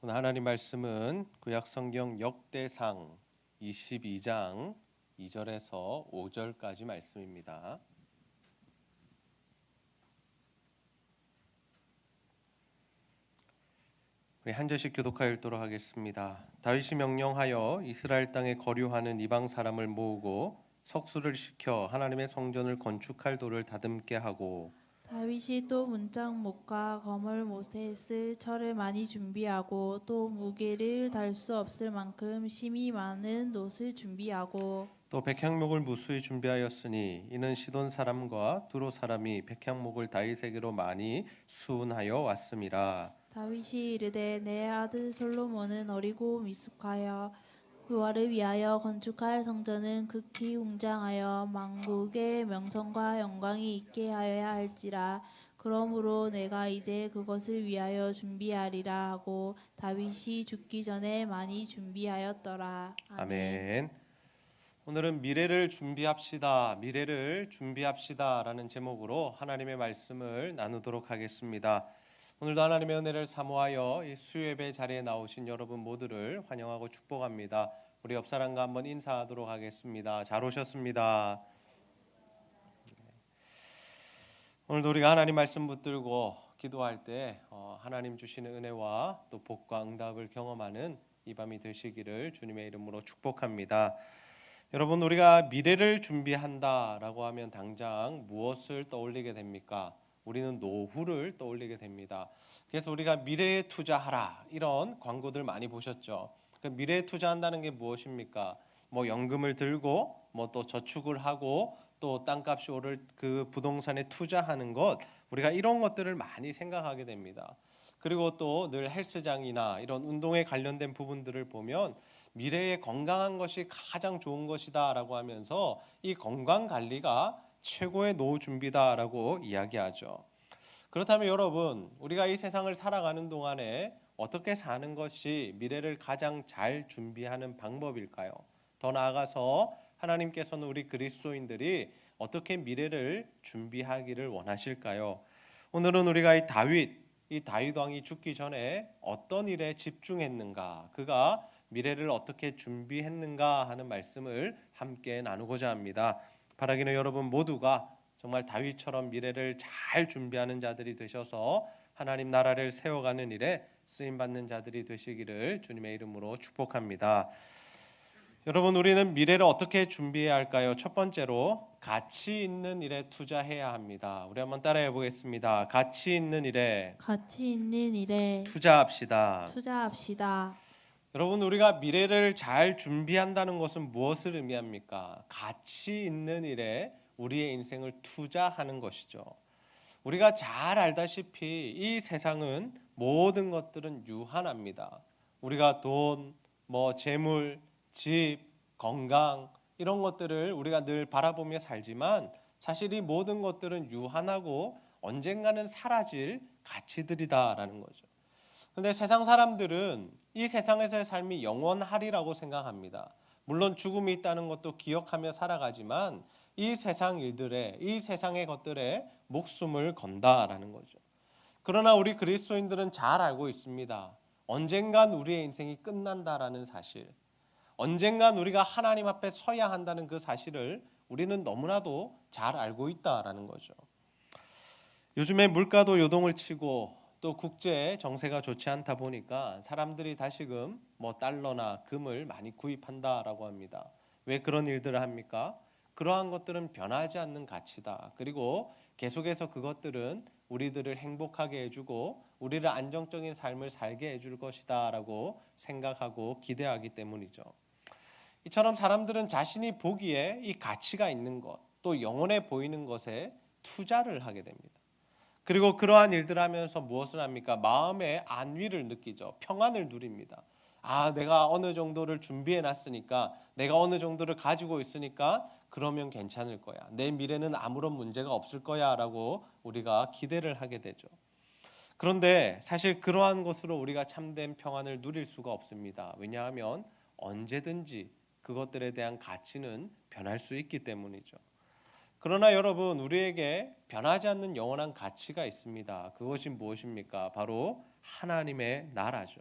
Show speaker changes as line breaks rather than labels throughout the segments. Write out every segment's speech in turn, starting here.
오늘 하나님 말씀은 구약 성경 역대상 22장 2절에서 5절까지 말씀입니다. 우리 한 절씩 교독하여 읽도록 하겠습니다. 다윗이 명령하여 이스라엘 땅에 거류하는 이방 사람을 모으고 석수를 시켜 하나님의 성전을 건축할 돌을 다듬게 하고,
다윗이 또 문짝목과 거물 못에 쓸 철을 많이 준비하고 또 무게를 달 수 없을 만큼 심이 많은 놋을 준비하고
또 백향목을 무수히 준비하였으니 이는 시돈 사람과 두로 사람이 백향목을 다윗에게로 많이 수운하여 왔음이라.
다윗이 이르되 내 아들 솔로몬은 어리고 미숙하여 여호와를 위하여 건축할 성전은 극히 웅장하여 만국의 명성과 영광이 있게 하여야 할지라. 그러므로 내가 이제 그것을 위하여 준비하리라 하고 다윗이 죽기 전에 많이 준비하였더라. 아멘.
아멘. 오늘은 미래를 준비합시다라는 제목으로 하나님의 말씀을 나누도록 하겠습니다. 오늘도 하나님의 은혜를 사모하여 이 수요예배 자리에 나오신 여러분 모두를 환영하고 축복합니다. 우리 옆 사람과 한번 인사하도록 하겠습니다. 잘 오셨습니다. 오늘도 우리가 하나님 말씀 붙들고 기도할 때 하나님 주시는 은혜와 또 복과 응답을 경험하는 이 밤이 되시기를 주님의 이름으로 축복합니다. 여러분, 우리가 미래를 준비한다라고 하면 당장 무엇을 떠올리게 됩니까? 우리는 노후를 떠올리게 됩니다. 그래서 우리가 미래에 투자하라 이런 광고들 많이 보셨죠. 그 미래에 투자한다는 게 무엇입니까? 뭐 연금을 들고 뭐 또 저축을 하고 또 땅값이 오를 그 부동산에 투자하는 것, 우리가 이런 것들을 많이 생각하게 됩니다. 그리고 또 늘 헬스장이나 이런 운동에 관련된 부분들을 보면 미래에 건강한 것이 가장 좋은 것이다라고 하면서 이 건강 관리가 최고의 노후 준비다라고 이야기하죠. 그렇다면 여러분, 우리가 이 세상을 살아가는 동안에 어떻게 사는 것이 미래를 가장 잘 준비하는 방법일까요? 더 나아가서 하나님께서는 우리 그리스도인들이 어떻게 미래를 준비하기를 원하실까요? 오늘은 우리가 이 다윗 왕이 죽기 전에 어떤 일에 집중했는가, 그가 미래를 어떻게 준비했는가 하는 말씀을 함께 나누고자 합니다. 바라기는 여러분 모두가 정말 다윗처럼 미래를 잘 준비하는 자들이 되셔서 하나님 나라를 세워가는 일에 쓰임받는 자들이 되시기를 주님의 이름으로 축복합니다. 여러분, 우리는 미래를 어떻게 준비해야 할까요? 첫 번째로 가치 있는 일에 투자해야 합니다. 우리 한번 따라해 보겠습니다. 가치 있는 일에 투자합시다. 여러분, 우리가 미래를 잘 준비한다는 것은 무엇을 의미합니까? 가치 있는 일에 우리의 인생을 투자하는 것이죠. 우리가 잘 알다시피 이 세상은 모든 것들은 유한합니다. 우리가 돈, 재물, 집, 건강 이런 것들을 우리가 늘 바라보며 살지만 사실 이 모든 것들은 유한하고 언젠가는 사라질 가치들이다라는 거죠. 그런데 세상 사람들은 이 세상에서의 삶이 영원하리라고 생각합니다. 물론 죽음이 있다는 것도 기억하며 살아가지만 이 세상 일들에, 이 세상의 것들에 목숨을 건다라는 거죠. 그러나 우리 그리스도인들은 잘 알고 있습니다. 언젠간 우리의 인생이 끝난다라는 사실, 언젠간 우리가 하나님 앞에 서야 한다는 그 사실을 우리는 너무나도 잘 알고 있다라는 거죠. 요즘에 물가도 요동을 치고 또 국제 정세가 좋지 않다 보니까 사람들이 다시금 달러나 금을 많이 구입한다라고 합니다. 왜 그런 일들을 합니까? 그러한 것들은 변하지 않는 가치다. 그리고 계속해서 그것들은 우리들을 행복하게 해주고 우리를 안정적인 삶을 살게 해줄 것이다라고 생각하고 기대하기 때문이죠. 이처럼 사람들은 자신이 보기에 이 가치가 있는 것, 또 영원해 보이는 것에 투자를 하게 됩니다. 그리고 그러한 일들을 하면서 무엇을 합니까? 마음의 안위를 느끼죠. 평안을 누립니다. 내가 어느 정도를 준비해 놨으니까, 내가 어느 정도를 가지고 있으니까 그러면 괜찮을 거야. 내 미래는 아무런 문제가 없을 거야 라고 우리가 기대를 하게 되죠. 그런데 사실 그러한 것으로 우리가 참된 평안을 누릴 수가 없습니다. 왜냐하면 언제든지 그것들에 대한 가치는 변할 수 있기 때문이죠. 그러나 여러분, 우리에게 변하지 않는 영원한 가치가 있습니다. 그것이 무엇입니까? 바로 하나님의 나라죠.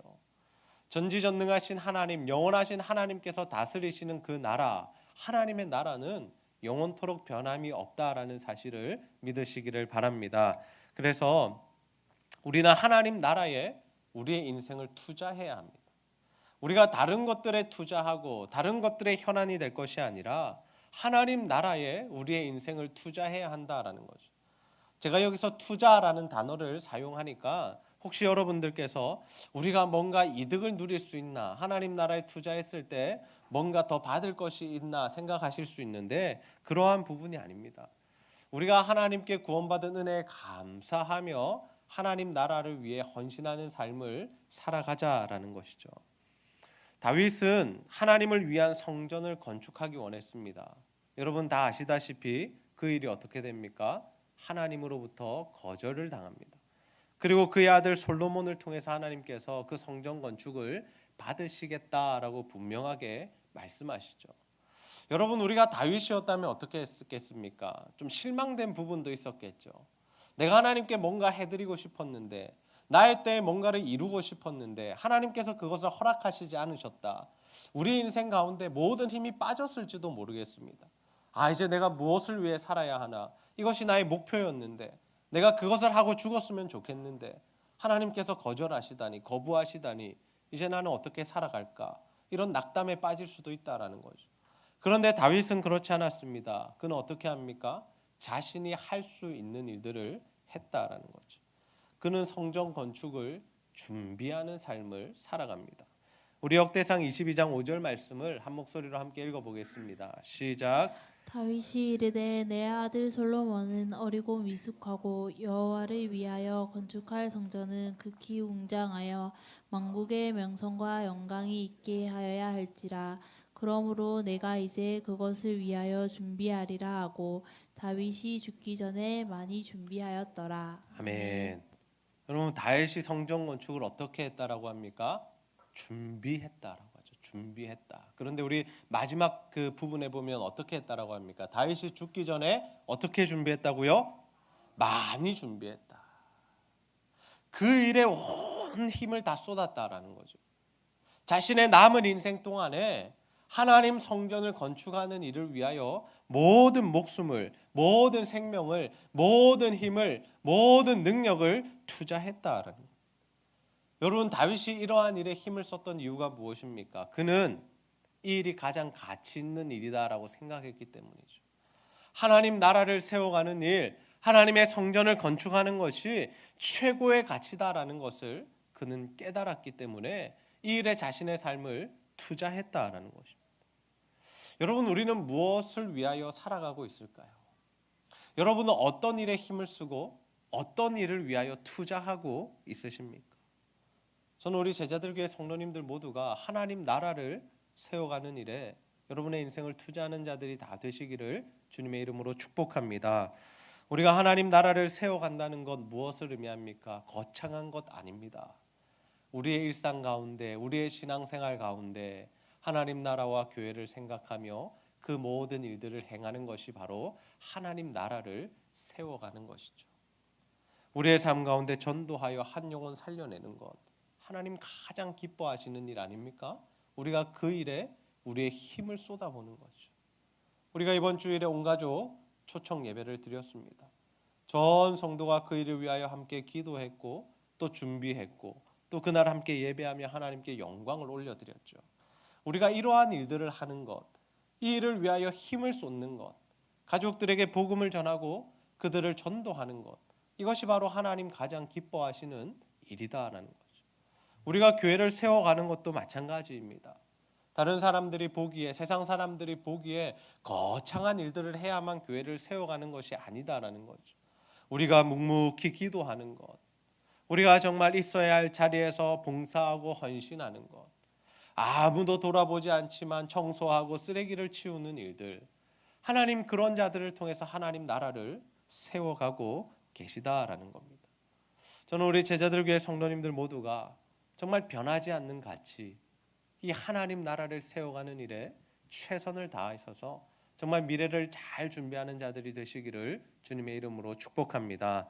전지전능하신 하나님, 영원하신 하나님께서 다스리시는 그 나라, 하나님의 나라는 영원토록 변함이 없다라는 사실을 믿으시기를 바랍니다. 그래서 우리는 하나님 나라에 우리의 인생을 투자해야 합니다. 우리가 다른 것들에 투자하고 다른 것들의 현안이 될 것이 아니라 하나님 나라에 우리의 인생을 투자해야 한다라는 거죠. 제가 여기서 투자라는 단어를 사용하니까 혹시 여러분들께서 우리가 뭔가 이득을 누릴 수 있나, 하나님 나라에 투자했을 때 뭔가 더 받을 것이 있나 생각하실 수 있는데 그러한 부분이 아닙니다. 우리가 하나님께 구원받은 은혜에 감사하며 하나님 나라를 위해 헌신하는 삶을 살아가자라는 것이죠. 다윗은 하나님을 위한 성전을 건축하기 원했습니다. 여러분 다 아시다시피 그 일이 어떻게 됩니까? 하나님으로부터 거절을 당합니다. 그리고 그의 아들 솔로몬을 통해서 하나님께서 그 성전 건축을 받으시겠다라고 분명하게 말씀하시죠. 여러분 우리가 다윗이었다면 어떻게 했겠습니까? 좀 실망된 부분도 있었겠죠. 내가 하나님께 뭔가 해드리고 싶었는데 나의 때에 뭔가를 이루고 싶었는데 하나님께서 그것을 허락하시지 않으셨다. 우리 인생 가운데 모든 힘이 빠졌을지도 모르겠습니다. 이제 내가 무엇을 위해 살아야 하나? 이것이 나의 목표였는데 내가 그것을 하고 죽었으면 좋겠는데 하나님께서 거절하시다니, 거부하시다니 이제 나는 어떻게 살아갈까? 이런 낙담에 빠질 수도 있다라는 거죠. 그런데 다윗은 그렇지 않았습니다. 그는 어떻게 합니까? 자신이 할 수 있는 일들을 했다라는 거죠. 그는 성전 건축을 준비하는 삶을 살아갑니다. 우리 역대상 22장 5절 말씀을 한 목소리로 함께 읽어보겠습니다. 시작.
다윗이 이르되 내 아들 솔로몬은 어리고 미숙하고 여호와를 위하여 건축할 성전은 극히 웅장하여 만국의 명성과 영광이 있게 하여야 할지라. 그러므로 내가 이제 그것을 위하여 준비하리라 하고 다윗이 죽기 전에 많이 준비하였더라.
아멘. 여러분 다윗이 성전 건축을 어떻게 했다라고 합니까? 준비했다라고 하죠. 준비했다. 그런데 우리 마지막 그 부분에 보면 어떻게 했다라고 합니까? 다윗이 죽기 전에 어떻게 준비했다고요? 많이 준비했다. 그 일에 온 힘을 다 쏟았다라는 거죠. 자신의 남은 인생 동안에 하나님 성전을 건축하는 일을 위하여 모든 목숨을, 모든 생명을, 모든 힘을, 모든 능력을 투자했다라는 거예요. 여러분 다윗이 이러한 일에 힘을 썼던 이유가 무엇입니까? 그는 이 일이 가장 가치 있는 일이다라고 생각했기 때문이죠. 하나님 나라를 세워가는 일, 하나님의 성전을 건축하는 것이 최고의 가치다라는 것을 그는 깨달았기 때문에 이 일에 자신의 삶을 투자했다라는 것입니다. 여러분 우리는 무엇을 위하여 살아가고 있을까요? 여러분은 어떤 일에 힘을 쓰고 어떤 일을 위하여 투자하고 있으십니까? 저는 우리 제자들교회 성도님들 모두가 하나님 나라를 세워가는 일에 여러분의 인생을 투자하는 자들이 다 되시기를 주님의 이름으로 축복합니다. 우리가 하나님 나라를 세워간다는 것 무엇을 의미합니까? 거창한 것 아닙니다. 우리의 일상 가운데, 우리의 신앙생활 가운데 하나님 나라와 교회를 생각하며 그 모든 일들을 행하는 것이 바로 하나님 나라를 세워가는 것이죠. 우리의 삶 가운데 전도하여 한 영혼 살려내는 것, 하나님 가장 기뻐하시는 일 아닙니까? 우리가 그 일에 우리의 힘을 쏟아보는 거죠. 우리가 이번 주일에 온 가족 초청 예배를 드렸습니다. 전 성도가 그 일을 위하여 함께 기도했고 또 준비했고 또 그날 함께 예배하며 하나님께 영광을 올려드렸죠. 우리가 이러한 일들을 하는 것, 이 일을 위하여 힘을 쏟는 것, 가족들에게 복음을 전하고 그들을 전도하는 것, 이것이 바로 하나님 가장 기뻐하시는 일이다라는 거죠. 우리가 교회를 세워가는 것도 마찬가지입니다. 다른 사람들이 보기에, 세상 사람들이 보기에 거창한 일들을 해야만 교회를 세워가는 것이 아니다라는 거죠. 우리가 묵묵히 기도하는 것, 우리가 정말 있어야 할 자리에서 봉사하고 헌신하는 것, 아무도 돌아보지 않지만 청소하고 쓰레기를 치우는 일들, 하나님 그런 자들을 통해서 하나님 나라를 세워가고 계시다라는 겁니다. 저는 우리 제자들교회 성도님들 모두가 정말 변하지 않는 가치, 이 하나님 나라를 세워가는 일에 최선을 다하셔서 정말 미래를 잘 준비하는 자들이 되시기를 주님의 이름으로 축복합니다.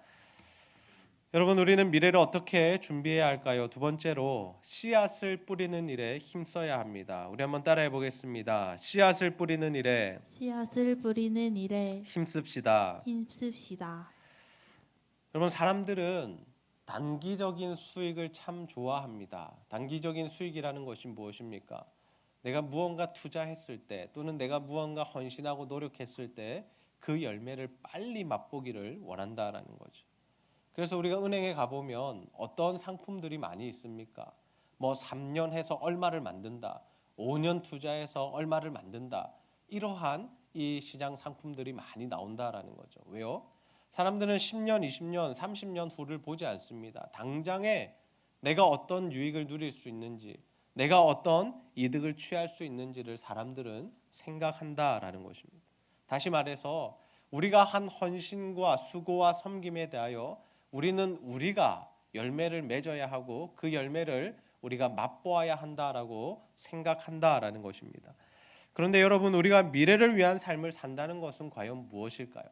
여러분, 우리는 미래를 어떻게 준비해야 할까요? 두 번째로 씨앗을 뿌리는 일에 힘써야 합니다. 우리 한번 따라해 보겠습니다. 씨앗을 뿌리는 일에
씨앗을 뿌리는 일에
힘씁시다.
힘씁시다.
여러분, 사람들은 단기적인 수익을 참 좋아합니다. 단기적인 수익이라는 것이 무엇입니까? 내가 무언가 투자했을 때 또는 내가 무언가 헌신하고 노력했을 때 그 열매를 빨리 맛보기를 원한다라는 거죠. 그래서 우리가 은행에 가보면 어떤 상품들이 많이 있습니까? 뭐 3년 해서 얼마를 만든다, 5년 투자해서 얼마를 만든다, 이러한 이 시장 상품들이 많이 나온다라는 거죠. 왜요? 사람들은 10년, 20년, 30년 후를 보지 않습니다. 당장에 내가 어떤 유익을 누릴 수 있는지, 내가 어떤 이득을 취할 수 있는지를 사람들은 생각한다라는 것입니다. 다시 말해서 우리가 한 헌신과 수고와 섬김에 대하여 우리는 우리가 열매를 맺어야 하고 그 열매를 우리가 맛보아야 한다라고 생각한다라는 것입니다. 그런데 여러분, 우리가 미래를 위한 삶을 산다는 것은 과연 무엇일까요?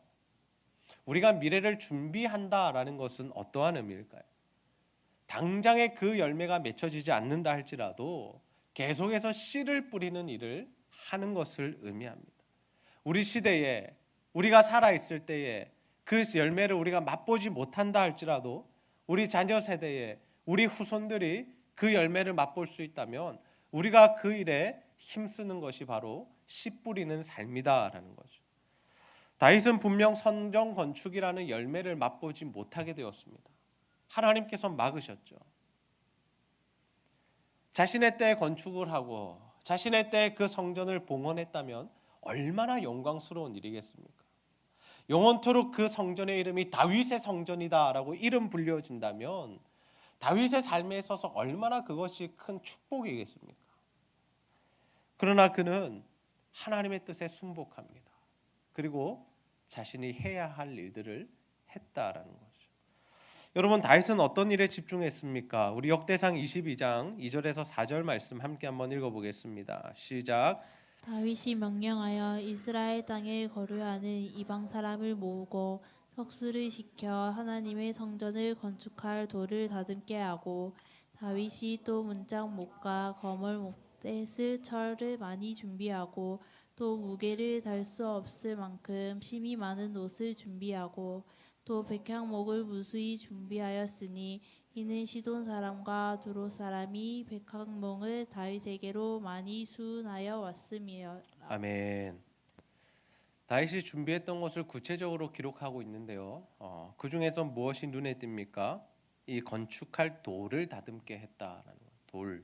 우리가 미래를 준비한다라는 것은 어떠한 의미일까요? 당장에 그 열매가 맺혀지지 않는다 할지라도 계속해서 씨를 뿌리는 일을 하는 것을 의미합니다. 우리 시대에 우리가 살아있을 때에 그 열매를 우리가 맛보지 못한다 할지라도 우리 자녀 세대에 우리 후손들이 그 열매를 맛볼 수 있다면 우리가 그 일에 힘쓰는 것이 바로 씨 뿌리는 삶이다라는 거죠. 다윗은 분명 성전 건축이라는 열매를 맛보지 못하게 되었습니다. 하나님께서 막으셨죠. 자신의 때에 건축을 하고 자신의 때에 그 성전을 봉헌했다면 얼마나 영광스러운 일이겠습니까? 영원토록 그 성전의 이름이 다윗의 성전이다라고 이름 불려진다면 다윗의 삶에 있어서 얼마나 그것이 큰 축복이겠습니까? 그러나 그는 하나님의 뜻에 순복합니다. 그리고 자신이 해야 할 일들을 했다라는 거죠. 여러분, 다윗은 어떤 일에 집중했습니까? 우리 역대상 22장 2절에서 4절 말씀 함께 한번 읽어보겠습니다. 시작.
다윗이 명령하여 이스라엘 땅에 거류하는 이방 사람을 모으고 석수를 시켜 하나님의 성전을 건축할 돌을 다듬게 하고 다윗이 또 문짝 못과 거물 못에 쓸 철을 많이 준비하고 또 무게를 달 수 없을 만큼 심이 많은 옷을 준비하고 또 백향목을 무수히 준비하였으니 이는 시돈 사람과 두로 사람이 백향목을 다윗에게로 많이 수운하여 왔음이요.
아멘. 다윗이 준비했던 것을 구체적으로 기록하고 있는데요. 그 중에서 무엇이 눈에 띕니까? 이 건축할 돌을 다듬게 했다라는 것. 돌.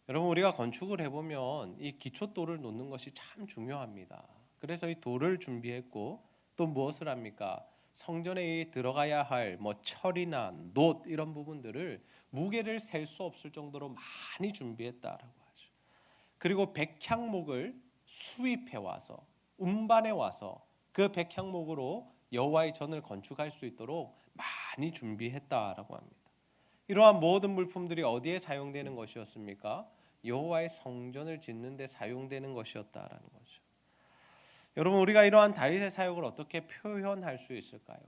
여러분, 우리가 건축을 해보면 이 기초돌을 놓는 것이 참 중요합니다. 그래서 이 돌을 준비했고 또 무엇을 합니까? 성전에 들어가야 할 뭐 철이나 놋 이런 부분들을 무게를 셀 수 없을 정도로 많이 준비했다라고 하죠. 그리고 백향목을 수입해 와서 운반해 와서 그 백향목으로 여호와의 전을 건축할 수 있도록 많이 준비했다라고 합니다. 이러한 모든 물품들이 어디에 사용되는 것이었습니까? 여호와의 성전을 짓는 데 사용되는 것이었다라는 거죠. 여러분, 우리가 이러한 다윗의 사역을 어떻게 표현할 수 있을까요?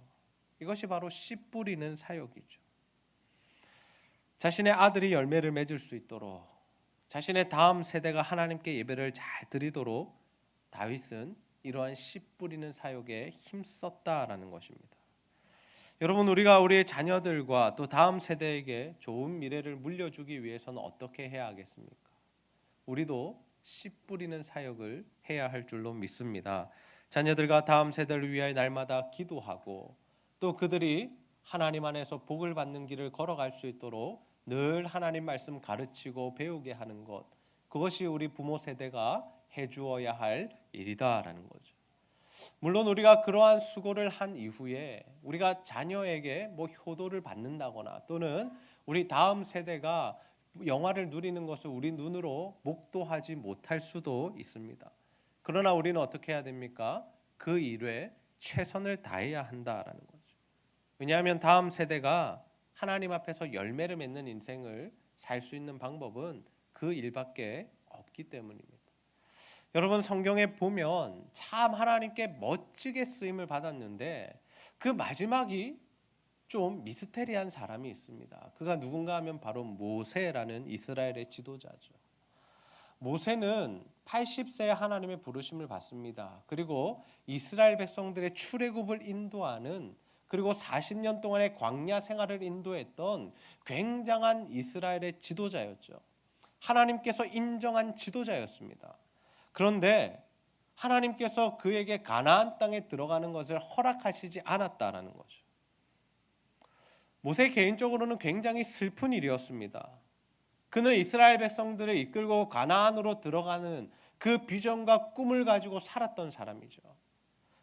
이것이 바로 씨 뿌리는 사역이죠. 자신의 아들이 열매를 맺을 수 있도록, 자신의 다음 세대가 하나님께 예배를 잘 드리도록 다윗은 이러한 씨 뿌리는 사역에 힘썼다라는 것입니다. 여러분, 우리가 우리의 자녀들과 또 다음 세대에게 좋은 미래를 물려주기 위해서는 어떻게 해야 하겠습니까? 우리도 씨 뿌리는 사역을 해야 할 줄로 믿습니다. 자녀들과 다음 세대를 위하여 날마다 기도하고 또 그들이 하나님 안에서 복을 받는 길을 걸어갈 수 있도록 늘 하나님 말씀 가르치고 배우게 하는 것, 그것이 우리 부모 세대가 해주어야 할 일이다라는 거죠. 물론 우리가 그러한 수고를 한 이후에 우리가 자녀에게 뭐 효도를 받는다거나 또는 우리 다음 세대가 영화를 누리는 것을 우리 눈으로 목도하지 못할 수도 있습니다. 그러나 우리는 어떻게 해야 됩니까? 그 일에 최선을 다해야 한다라는 거죠. 왜냐하면 다음 세대가 하나님 앞에서 열매를 맺는 인생을 살 수 있는 방법은 그 일밖에 없기 때문입니다. 여러분, 성경에 보면 참 하나님께 멋지게 쓰임을 받았는데 그 마지막이 좀 미스테리한 사람이 있습니다. 그가 누군가 하면 바로 모세라는 이스라엘의 지도자죠. 모세는 80세에 하나님의 부르심을 받습니다. 그리고 이스라엘 백성들의 출애굽을 인도하는, 그리고 40년 동안의 광야 생활을 인도했던 굉장한 이스라엘의 지도자였죠. 하나님께서 인정한 지도자였습니다. 그런데 하나님께서 그에게 가나안 땅에 들어가는 것을 허락하시지 않았다라는 거죠. 모세 개인적으로는 굉장히 슬픈 일이었습니다. 그는 이스라엘 백성들을 이끌고 가나안으로 들어가는 그 비전과 꿈을 가지고 살았던 사람이죠.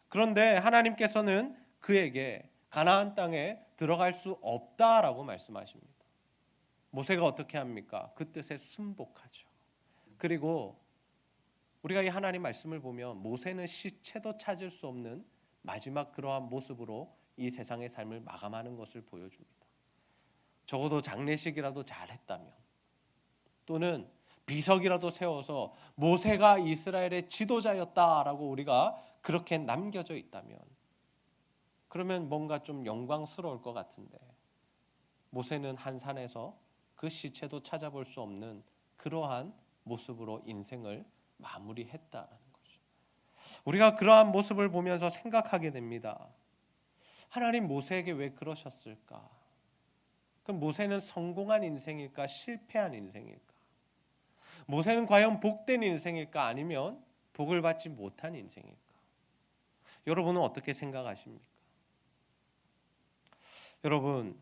그런데 하나님께서는 그에게 가나안 땅에 들어갈 수 없다라고 말씀하십니다. 모세가 어떻게 합니까? 그 뜻에 순복하죠. 그리고 우리가 이 하나님 말씀을 보면 모세는 시체도 찾을 수 없는 마지막 그러한 모습으로 이 세상의 삶을 마감하는 것을 보여줍니다. 적어도 장례식이라도 잘했다면, 또는 비석이라도 세워서 모세가 이스라엘의 지도자였다라고 우리가 그렇게 남겨져 있다면, 그러면 뭔가 좀 영광스러울 것 같은데, 모세는 한 산에서 그 시체도 찾아볼 수 없는 그러한 모습으로 인생을 마무리했다라는 거죠. 우리가 그러한 모습을 보면서 생각하게 됩니다. 하나님 모세에게 왜 그러셨을까? 그럼 모세는 성공한 인생일까? 실패한 인생일까? 모세는 과연 복된 인생일까? 아니면 복을 받지 못한 인생일까? 여러분은 어떻게 생각하십니까? 여러분,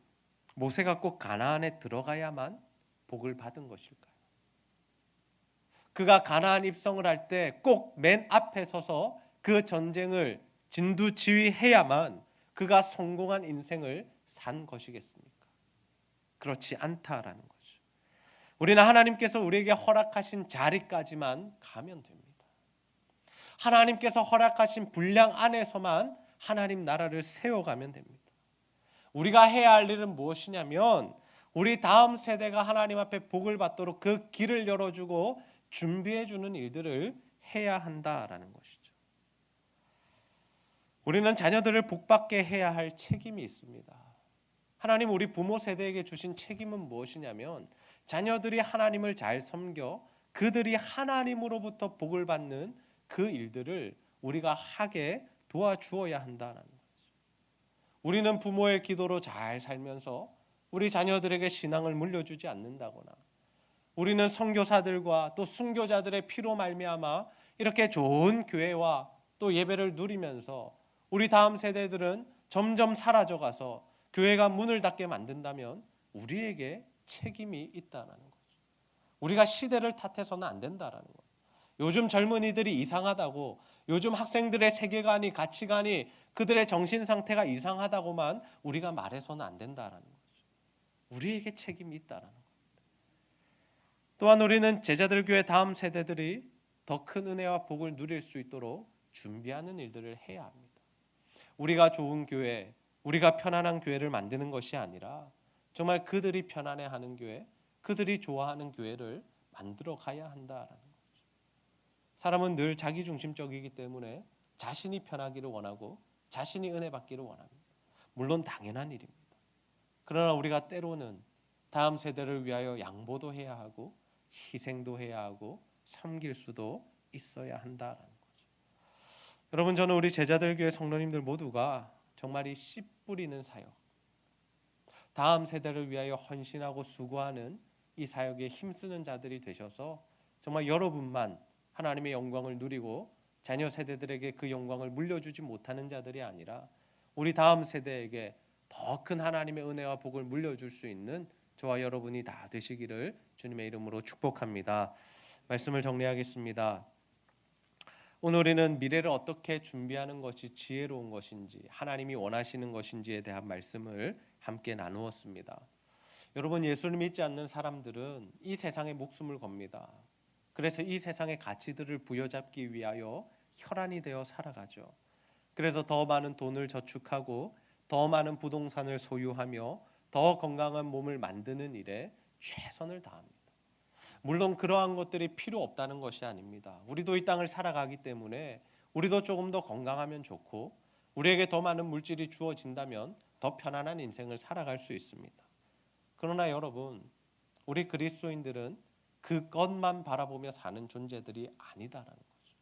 모세가 꼭 가나안에 들어가야만 복을 받은 것일까요? 그가 가나안 입성을 할 때 꼭 맨 앞에 서서 그 전쟁을 진두지휘해야만 그가 성공한 인생을 산 것이겠습니까? 그렇지 않다라는 거죠. 우리는 하나님께서 우리에게 허락하신 자리까지만 가면 됩니다. 하나님께서 허락하신 분량 안에서만 하나님 나라를 세워가면 됩니다. 우리가 해야 할 일은 무엇이냐면, 우리 다음 세대가 하나님 앞에 복을 받도록 그 길을 열어주고 준비해주는 일들을 해야 한다라는 것이죠. 우리는 자녀들을 복받게 해야 할 책임이 있습니다. 하나님 우리 부모 세대에게 주신 책임은 무엇이냐면, 자녀들이 하나님을 잘 섬겨 그들이 하나님으로부터 복을 받는 그 일들을 우리가 하게 도와주어야 한다는 거죠. 우리는 부모의 기도로 잘 살면서 우리 자녀들에게 신앙을 물려주지 않는다거나, 우리는 선교사들과 또 순교자들의 피로 말미암아 이렇게 좋은 교회와 또 예배를 누리면서 우리 다음 세대들은 점점 사라져가서 교회가 문을 닫게 만든다면 우리에게 책임이 있다는 거죠. 우리가 시대를 탓해서는 안 된다는 거예요. 요즘 젊은이들이 이상하다고, 요즘 학생들의 세계관이, 가치관이, 그들의 정신 상태가 이상하다고만 우리가 말해서는 안 된다는 거죠. 우리에게 책임이 있다는 거예요. 또한 우리는 제자들 교회 다음 세대들이 더 큰 은혜와 복을 누릴 수 있도록 준비하는 일들을 해야 합니다. 우리가 좋은 교회, 우리가 편안한 교회를 만드는 것이 아니라 정말 그들이 편안해하는 교회, 그들이 좋아하는 교회를 만들어 가야 한다라는 거죠. 사람은 늘 자기중심적이기 때문에 자신이 편하기를 원하고 자신이 은혜 받기를 원합니다. 물론 당연한 일입니다. 그러나 우리가 때로는 다음 세대를 위하여 양보도 해야 하고 희생도 해야 하고 섬길 수도 있어야 한다라는 거죠. 여러분, 저는 우리 제자들 교회 성도님들 모두가 정말 이 씨 뿌리는 사역, 다음 세대를 위하여 헌신하고 수고하는 이 사역에 힘쓰는 자들이 되셔서 정말 여러분만 하나님의 영광을 누리고 자녀 세대들에게 그 영광을 물려주지 못하는 자들이 아니라 우리 다음 세대에게 더 큰 하나님의 은혜와 복을 물려줄 수 있는 저와 여러분이 다 되시기를 주님의 이름으로 축복합니다. 말씀을 정리하겠습니다. 오늘 우리는 미래를 어떻게 준비하는 것이 지혜로운 것인지, 하나님이 원하시는 것인지에 대한 말씀을 함께 나누었습니다. 여러분, 예수를 믿지 않는 사람들은 이 세상에 목숨을 겁니다. 그래서 이 세상의 가치들을 부여잡기 위하여 혈안이 되어 살아가죠. 그래서 더 많은 돈을 저축하고 더 많은 부동산을 소유하며 더 건강한 몸을 만드는 일에 최선을 다합니다. 물론 그러한 것들이 필요 없다는 것이 아닙니다. 우리도 이 땅을 살아가기 때문에 우리도 조금 더 건강하면 좋고, 우리에게 더 많은 물질이 주어진다면 더 편안한 인생을 살아갈 수 있습니다. 그러나 여러분, 우리 그리스도인들은 그것만 바라보며 사는 존재들이 아니다라는 거죠.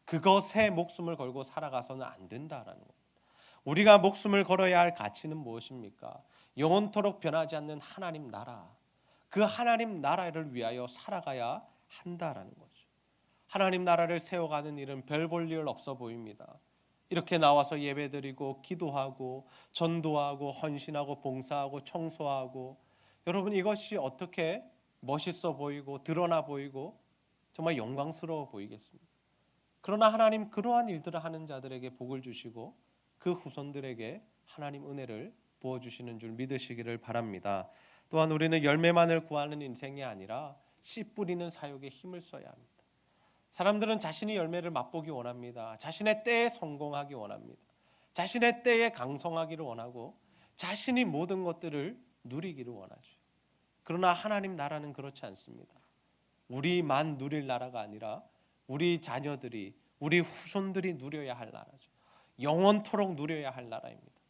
그것에 목숨을 걸고 살아가서는 안 된다라는 겁니다. 우리가 목숨을 걸어야 할 가치는 무엇입니까? 영원토록 변하지 않는 하나님 나라, 그 하나님 나라를 위하여 살아가야 한다라는 거죠. 하나님 나라를 세워가는 일은 별 볼 일 없어 보입니다. 이렇게 나와서 예배드리고 기도하고 전도하고 헌신하고 봉사하고 청소하고, 여러분 이것이 어떻게 멋있어 보이고 드러나 보이고 정말 영광스러워 보이겠습니까? 그러나 하나님 그러한 일들을 하는 자들에게 복을 주시고 그 후손들에게 하나님 은혜를 부어주시는 줄 믿으시기를 바랍니다. 또한 우리는 열매만을 구하는 인생이 아니라 씨 뿌리는 사역에 힘을 써야 합니다. 사람들은 자신이 열매를 맛보기 원합니다. 자신의 때에 성공하기 원합니다. 자신의 때에 강성하기를 원하고 자신이 모든 것들을 누리기를 원하죠. 그러나 하나님 나라는 그렇지 않습니다. 우리만 누릴 나라가 아니라 우리 자녀들이, 우리 후손들이 누려야 할 나라죠. 영원토록 누려야 할 나라입니다.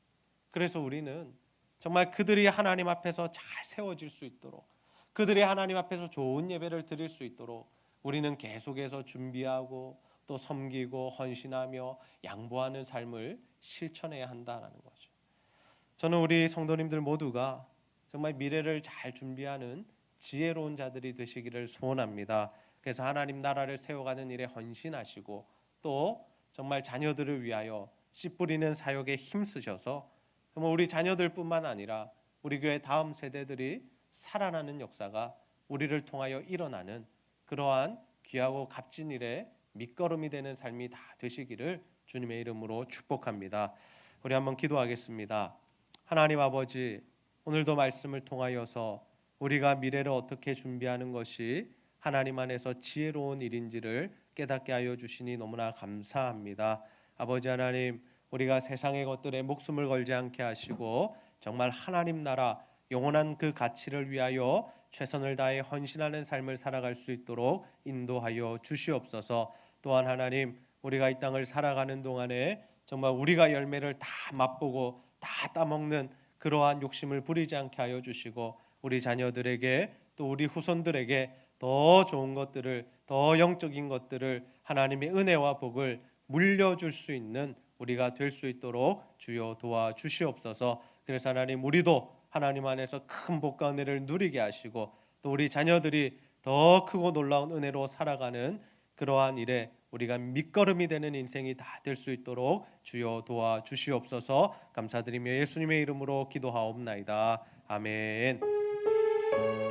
그래서 우리는 정말 그들이 하나님 앞에서 잘 세워질 수 있도록, 그들이 하나님 앞에서 좋은 예배를 드릴 수 있도록 우리는 계속해서 준비하고 또 섬기고 헌신하며 양보하는 삶을 실천해야 한다는 거죠. 저는 우리 성도님들 모두가 정말 미래를 잘 준비하는 지혜로운 자들이 되시기를 소원합니다. 그래서 하나님 나라를 세워가는 일에 헌신하시고 또 정말 자녀들을 위하여 씨 뿌리는 사역에 힘쓰셔서 정말 우리 자녀들뿐만 아니라 우리 교회 다음 세대들이 살아나는 역사가 우리를 통하여 일어나는 그러한 귀하고 값진 일에 밑거름이 되는 삶이 다 되시기를 주님의 이름으로 축복합니다. 우리 한번 기도하겠습니다. 하나님 아버지, 오늘도 말씀을 통하여서 우리가 미래를 어떻게 준비하는 것이 하나님 안에서 지혜로운 일인지를 깨닫게 하여 주시니 너무나 감사합니다. 아버지 하나님, 우리가 세상의 것들에 목숨을 걸지 않게 하시고 정말 하나님 나라 영원한 그 가치를 위하여 최선을 다해 헌신하는 삶을 살아갈 수 있도록 인도하여 주시옵소서. 또한 하나님, 우리가 이 땅을 살아가는 동안에 정말 우리가 열매를 다 맛보고 다 따먹는 그러한 욕심을 부리지 않게 하여 주시고 우리 자녀들에게 또 우리 후손들에게 더 좋은 것들을, 더 영적인 것들을, 하나님의 은혜와 복을 물려줄 수 있는 우리가 될 수 있도록 주여 도와주시옵소서. 그래서 하나님, 우리도 하나님 안에서 큰 복과 은혜를 누리게 하시고 또 우리 자녀들이 더 크고 놀라운 은혜로 살아가는 그러한 일에 우리가 밑거름이 되는 인생이 다 될 수 있도록 주여 도와주시옵소서. 감사드리며 예수님의 이름으로 기도하옵나이다. 아멘.